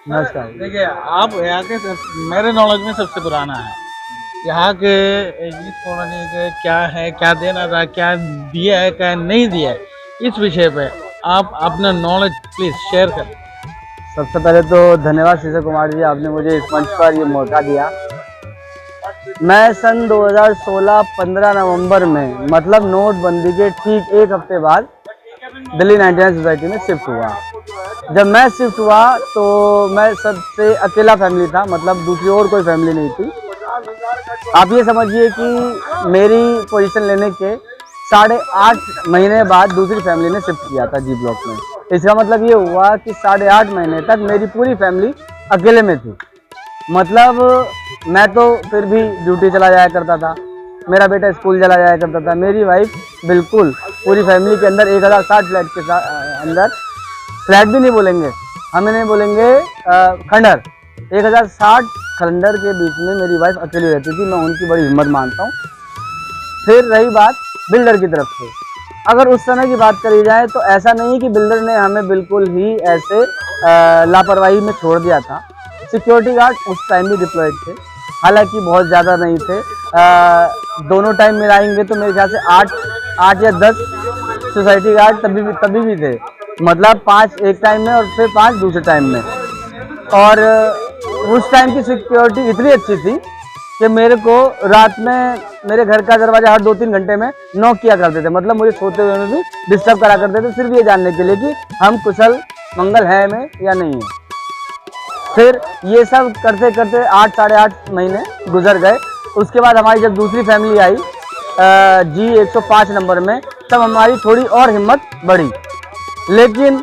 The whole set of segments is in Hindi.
नमस्कार। देखिए, आप यहाँ के मेरे नॉलेज में सबसे पुराना है यहाँ के इस कॉलोनी के क्या है, क्या देना था, क्या दिया है, क्या नहीं दिया है, इस विषय पे आप अपना नॉलेज प्लीज शेयर करें। सबसे पहले तो धन्यवाद शीशर कुमार जी, आपने मुझे इस मंच पर ये मौका दिया। मैं सन 2016-15 नवंबर में, मतलब नोटबंदी के ठीक एक हफ्ते बाद दिल्ली 99 सोसाइटी में शिफ्ट हुआ। जब मैं शिफ्ट हुआ तो मैं सबसे अकेला फैमिली था, मतलब दूसरी और कोई फैमिली नहीं थी। आप ये समझिए कि मेरी पोजीशन लेने के 8.5 महीने बाद दूसरी फैमिली ने शिफ्ट किया था जी ब्लॉक में। इसका मतलब ये हुआ कि 8.5 महीने तक मेरी पूरी फैमिली अकेले में थी। मतलब मैं तो फिर भी ड्यूटी चला जाया करता था, मेरा बेटा स्कूल चला जाया करता था, मेरी वाइफ बिल्कुल पूरी फैमिली के अंदर 1060 फ्लैट के अंदर, फ्लैट भी नहीं बोलेंगे, हम नहीं बोलेंगे खंडर, 1060 खंडर के बीच में मेरी वाइफ अकेली रहती थी। मैं उनकी बड़ी हिम्मत मानता हूँ। फिर रही बात बिल्डर की तरफ से, अगर उस समय की बात करी जाए तो ऐसा नहीं कि बिल्डर ने हमें बिल्कुल ही ऐसे लापरवाही में छोड़ दिया था। सिक्योरिटी गार्ड उस टाइम भी डिप्लॉयड थे, हालांकि बहुत ज़्यादा नहीं थे। दोनों टाइम मिलाएंगे तो मेरे ख्याल से 8 या 10 सोसाइटी गार्ड तभी भी थे, मतलब 5 एक टाइम में और फिर 5 दूसरे टाइम में। और उस टाइम की सिक्योरिटी इतनी अच्छी थी कि मेरे को रात में मेरे घर का दरवाजा हर 2-3 घंटे में नॉक किया करते थे, मतलब मुझे सोते हुए में भी डिस्टर्ब करा करते थे, सिर्फ ये जानने के लिए कि हम कुशल मंगल है में या नहीं है। फिर ये सब करते करते 8-8.5 महीने गुजर गए। उसके बाद हमारी जब दूसरी फैमिली आई जी 105 नंबर में, तब हमारी थोड़ी और हिम्मत बढ़ी। लेकिन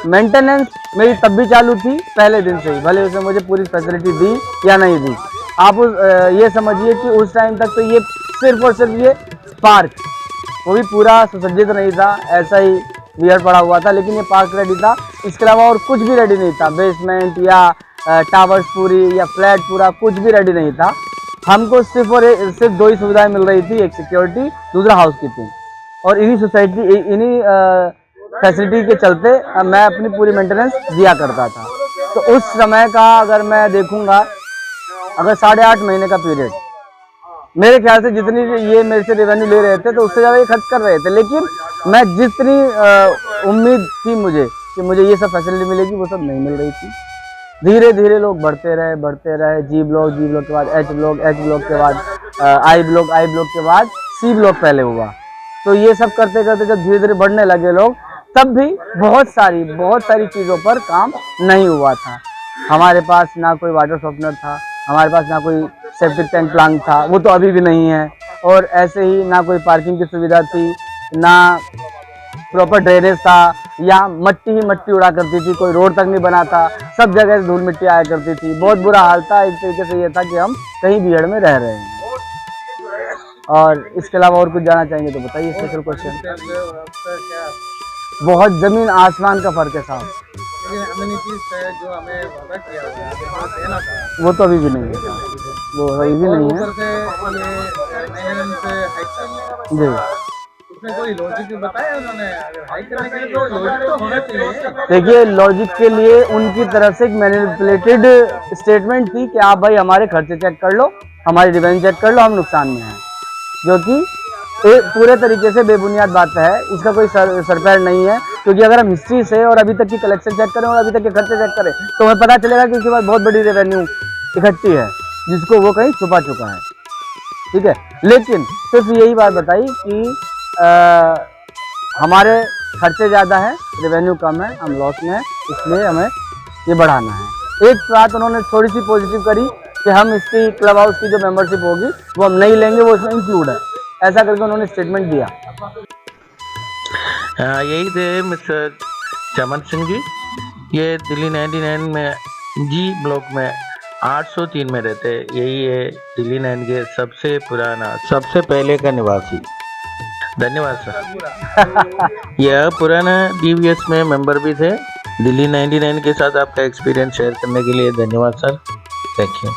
मेंटेनेंस मेरी तब भी चालू थी पहले दिन से ही, भले उसने मुझे पूरी फैसिलिटी दी या नहीं दी। आप ये समझिए कि उस टाइम तक तो ये सिर्फ और सिर्फ ये पार्क, वो भी पूरा सुसज्जित नहीं था, ऐसा ही वियर पड़ा हुआ था, लेकिन ये पार्क रेडी था। इसके अलावा और कुछ भी रेडी नहीं था, बेसमेंट या टावर्स पूरी या फ्लैट पूरा कुछ भी रेडी नहीं था। हमको सिर्फ 2 ही सुविधाएं मिल रही थी, एक सिक्योरिटी, दूसरा हाउस कीपिंग, और इन्हीं फैसिलिटी के चलते मैं अपनी पूरी मेंटेनेंस दिया करता था। तो उस समय का अगर मैं देखूंगा, अगर 8.5 महीने का पीरियड, मेरे ख्याल से जितनी ये मेरे से रेवेन्यू ले रहे थे तो उससे ज़्यादा ये खर्च कर रहे थे। लेकिन मैं जितनी उम्मीद थी मुझे कि मुझे ये सब फैसिलिटी मिलेगी, वो सब नहीं मिल रही थी। धीरे धीरे लोग बढ़ते रहे, जी ब्लॉक के बाद एच ब्लॉक के बाद आई ब्लॉक के बाद सी ब्लॉक पहले हुआ। तो ये सब करते करते जब धीरे धीरे बढ़ने लगे लोग, तब भी बहुत सारी चीज़ों पर काम नहीं हुआ था। हमारे पास ना कोई वाटर सॉफ्टनर था, हमारे पास ना कोई सेप्टिक टैंक प्लांट था, वो तो अभी भी नहीं है। और ऐसे ही ना कोई पार्किंग की सुविधा थी, ना प्रॉपर ड्रेनेज था, या मट्टी ही मट्टी उड़ा करती थी, कोई रोड तक नहीं बना था, सब जगह से धूल मिट्टी आया करती थी। बहुत बुरा हाल था। एक तरीके से ये था कि हम कहीं भीड़ में रह रहे हैं। और इसके अलावा और कुछ जानना चाहेंगे तो बताइए, स्पेशल क्वेश्चन। बहुत ज़मीन आसमान का फर्क है साहब। जो हमें वादा किया हुआ है वो तो अभी भी नहीं है, वो अभी भी नहीं है जी। इसमें कोई लॉजिक बताया उन्होंने? हाइक करने के लिए तो लॉजिक तो होना चाहिए। देखिए, लॉजिक के लिए उनकी तरफ से एक मैनिपुलेटेड स्टेटमेंट थी कि आप भाई हमारे खर्चे चेक कर लो, हमारी रेवेन्यू चेक कर लो, हम नुकसान में हैं, जो कि पूरे तरीके से बेबुनियाद बात है। इसका कोई सरपैर नहीं है, क्योंकि अगर हम हिस्ट्री से और अभी तक की कलेक्शन चेक करें और अभी तक के खर्चे चेक करें तो हमें पता चलेगा कि उसके बाद बहुत बड़ी रेवेन्यू इकट्ठी है, जिसको वो कहीं छुपा चुका है। ठीक है, लेकिन सिर्फ यही बात बताई कि हमारे खर्चे ज़्यादा हैं, रेवेन्यू कम है, हम लॉस में हैं, इसलिए हमें ये बढ़ाना है। एक बात उन्होंने थोड़ी सी पॉजिटिव करी कि हम इसकी क्लब हाउस की जो मेंबरशिप होगी वो हम नहीं लेंगे, वो इसमें इंक्लूड है, ऐसा करके उन्होंने स्टेटमेंट दिया। यही थे मिस्टर चमन सिंह जी। ये दिल्ली 99 में जी ब्लॉक में 803 में रहते। यही है दिल्ली 9 के सबसे पुराना, सबसे पहले का निवासी। धन्यवाद सर। यह पुराना डीवीएस में मेंबर भी थे। दिल्ली 99 के साथ आपका एक्सपीरियंस शेयर करने के लिए धन्यवाद सर। Thank you.